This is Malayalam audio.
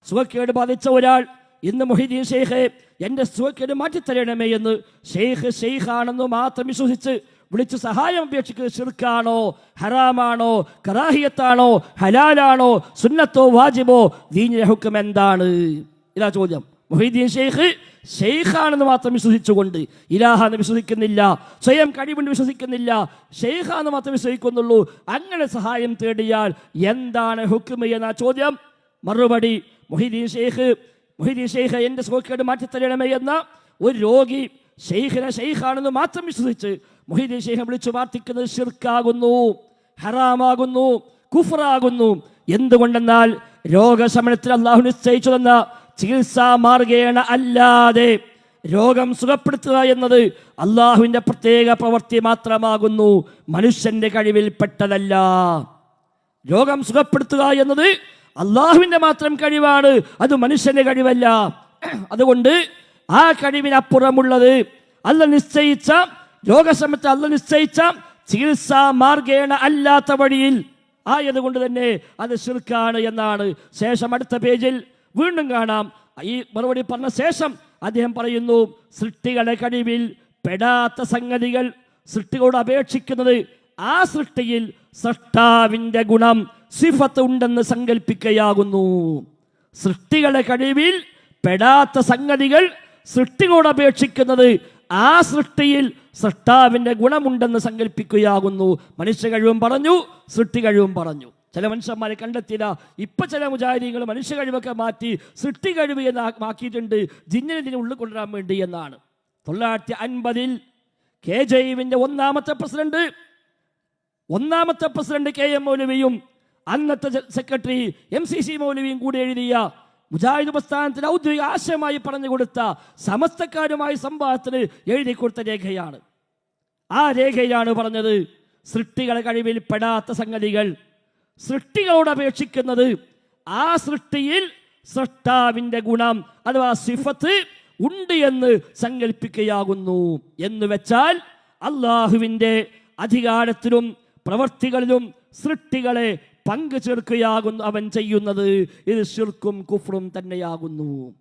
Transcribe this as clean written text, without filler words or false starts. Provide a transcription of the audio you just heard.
സുഖക്കേട് ബാധിച്ച ഒരാൾ ഇന്ന് മൊഹീദ്ദീൻ ഷെയ്ഖെ എൻ്റെ സുഖക്കേട് മാറ്റിത്തരണമേ എന്ന് ഷെയ്ഖാണെന്ന് മാത്രം വിശ്വസിച്ച് വിളിച്ച് സഹായം അപേക്ഷിക്കുന്നത് ശിർക്കാണോ, ഹറാമാണോ, കറാഹിയത്താണോ, ഹലാലാണോ, സുന്നത്തോ വാജിബോ, ദീനിന്റെ ഹുക്കം എന്താണ്? ഇതാ ചോദ്യം. മൊഹീദ്ദീൻ ഷെയ്ഖ് ഷെയ്ഖാണെന്ന് മാത്രം വിശ്വസിച്ചുകൊണ്ട് ഇലാഹാന്ന് വിശ്വസിക്കുന്നില്ല, സ്വയം കഴിവുണ്ട് വിശ്വസിക്കുന്നില്ല, ഷെയ്ഖാന്ന് മാത്രം വിശ്വസിക്കുന്നുള്ളൂ. അങ്ങനെ സഹായം തേടിയാൽ എന്താണ് ഹുക്മ് എന്ന ചോദ്യം. മറുപടി, മൊഹീദ്ദീൻ ഷെയ്ഖ് എൻ്റെ സുഖക്കേട് മാറ്റിത്തരണമേ എന്ന ഒരു രോഗി ഷെയ്ഖിനെ ഷെയ്ഖാണെന്ന് മാത്രം വിശ്വസിച്ച് മൊഹീദ്ദീൻ ഷെയ്ഖ് വിളിച്ചു പ്രാർത്ഥിക്കുന്നത് ശിർക്കാകുന്നു, ഹറാമാകുന്നു, കുഫ്റാകുന്നു. എന്തുകൊണ്ടെന്നാൽ രോഗശമനത്തിൽ അള്ളാഹു നിശ്ചയിച്ചു തന്ന ചികിത്സാ മാർഗേണ അല്ലാതെ രോഗം സുഖപ്പെടുത്തുക എന്നത് അള്ളാഹുവിൻ്റെ പ്രത്യേക പ്രവൃത്തി മാത്രമാകുന്നു, മനുഷ്യന്റെ കഴിവിൽ പെട്ടതല്ല. രോഗം സുഖപ്പെടുത്തുക എന്നത് അള്ളാഹുവിൻ്റെ മാത്രം കഴിവാണ്, അത് മനുഷ്യന്റെ കഴിവല്ല. അതുകൊണ്ട് ആ കഴിവിനപ്പുറമുള്ളത് അല്ല നിശ്ചയിച്ച രോഗശമനത്തെ അല്ല നിശ്ചയിച്ച ചികിത്സാ മാർഗേണ അല്ലാത്ത വഴിയിൽ ആയതുകൊണ്ട് തന്നെ അത് ശിർക്കാണ് എന്നാണ്. ശേഷം അടുത്ത പേജിൽ വീണ്ടും കാണാം. ഈ മറുപടി പറഞ്ഞ ശേഷം അദ്ദേഹം പറയുന്നു, സൃഷ്ടികളുടെ കഴിവിൽ പെടാത്ത സംഗതികൾ സൃഷ്ടികളോട് അപേക്ഷിക്കുന്നത് ആ സൃഷ്ടിയിൽ സൃഷ്ടാവിൻ്റെ ഗുണം സിഫത്ത് ഉണ്ടെന്ന് സങ്കല്പിക്കുകയാകുന്നു. സൃഷ്ടികളുടെ കഴിവിൽ പെടാത്ത സംഗതികൾ സൃഷ്ടികളോട് അപേക്ഷിക്കുന്നത് ആ സൃഷ്ടിയിൽ സൃഷ്ടാവിൻ്റെ ഗുണമുണ്ടെന്ന് സങ്കല്പിക്കുകയാകുന്നു. മനുഷ്യ കഴിവും പറഞ്ഞു, സൃഷ്ടി കഴിവും പറഞ്ഞു. ചില മനുഷ്യന്മാരെ കണ്ടെത്തിയില്ല. ഇപ്പൊ ചില മുജാഹിദീങ്ങൾ മനുഷ്യ കഴിവൊക്കെ മാറ്റി സൃഷ്ടി കഴിവ് എന്നാക്കിയിട്ടുണ്ട്, ജിന്നിനെ ഉള്ളിൽ കൊണ്ടുവരാൻ വേണ്ടി എന്നാണ്. 1950 KJUവിൻ്റെ ഒന്നാമത്തെ പ്രസിഡന്റ് KM മൗലവിയും അന്നത്തെ സെക്രട്ടറി MCC മൗലവിയും കൂടി എഴുതിയ മുജാഹിദ് പ്രസ്ഥാനത്തിന് ഔദ്യോഗിക ആശയമായി പറഞ്ഞു കൊടുത്ത സമസ്തക്കാരുമായി സംവാദത്തിന് എഴുതി കൊടുത്ത രേഖയാണ്. ആ രേഖയിലാണ് പറഞ്ഞത്, സൃഷ്ടികളുടെ കഴിവിൽ പെടാത്ത സംഗതികൾ സൃഷ്ടികളോട് അപേക്ഷിക്കുന്നത് ആ സൃഷ്ടിയിൽ സൃഷ്ടാവിൻ്റെ ഗുണം അഥവാ സിഫത്ത് ഉണ്ട് എന്ന് സങ്കല്പിക്കുകയാകുന്നു. എന്ന് വെച്ചാൽ അള്ളാഹുവിൻ്റെ അധികാരത്തിലും പ്രവർത്തികളിലും സൃഷ്ടികളെ പങ്കു ചേർക്കുകയാകുന്നു അവൻ ചെയ്യുന്നത്. ഇത് ശിർക്കും കുഫ്റും തന്നെയാകുന്നു.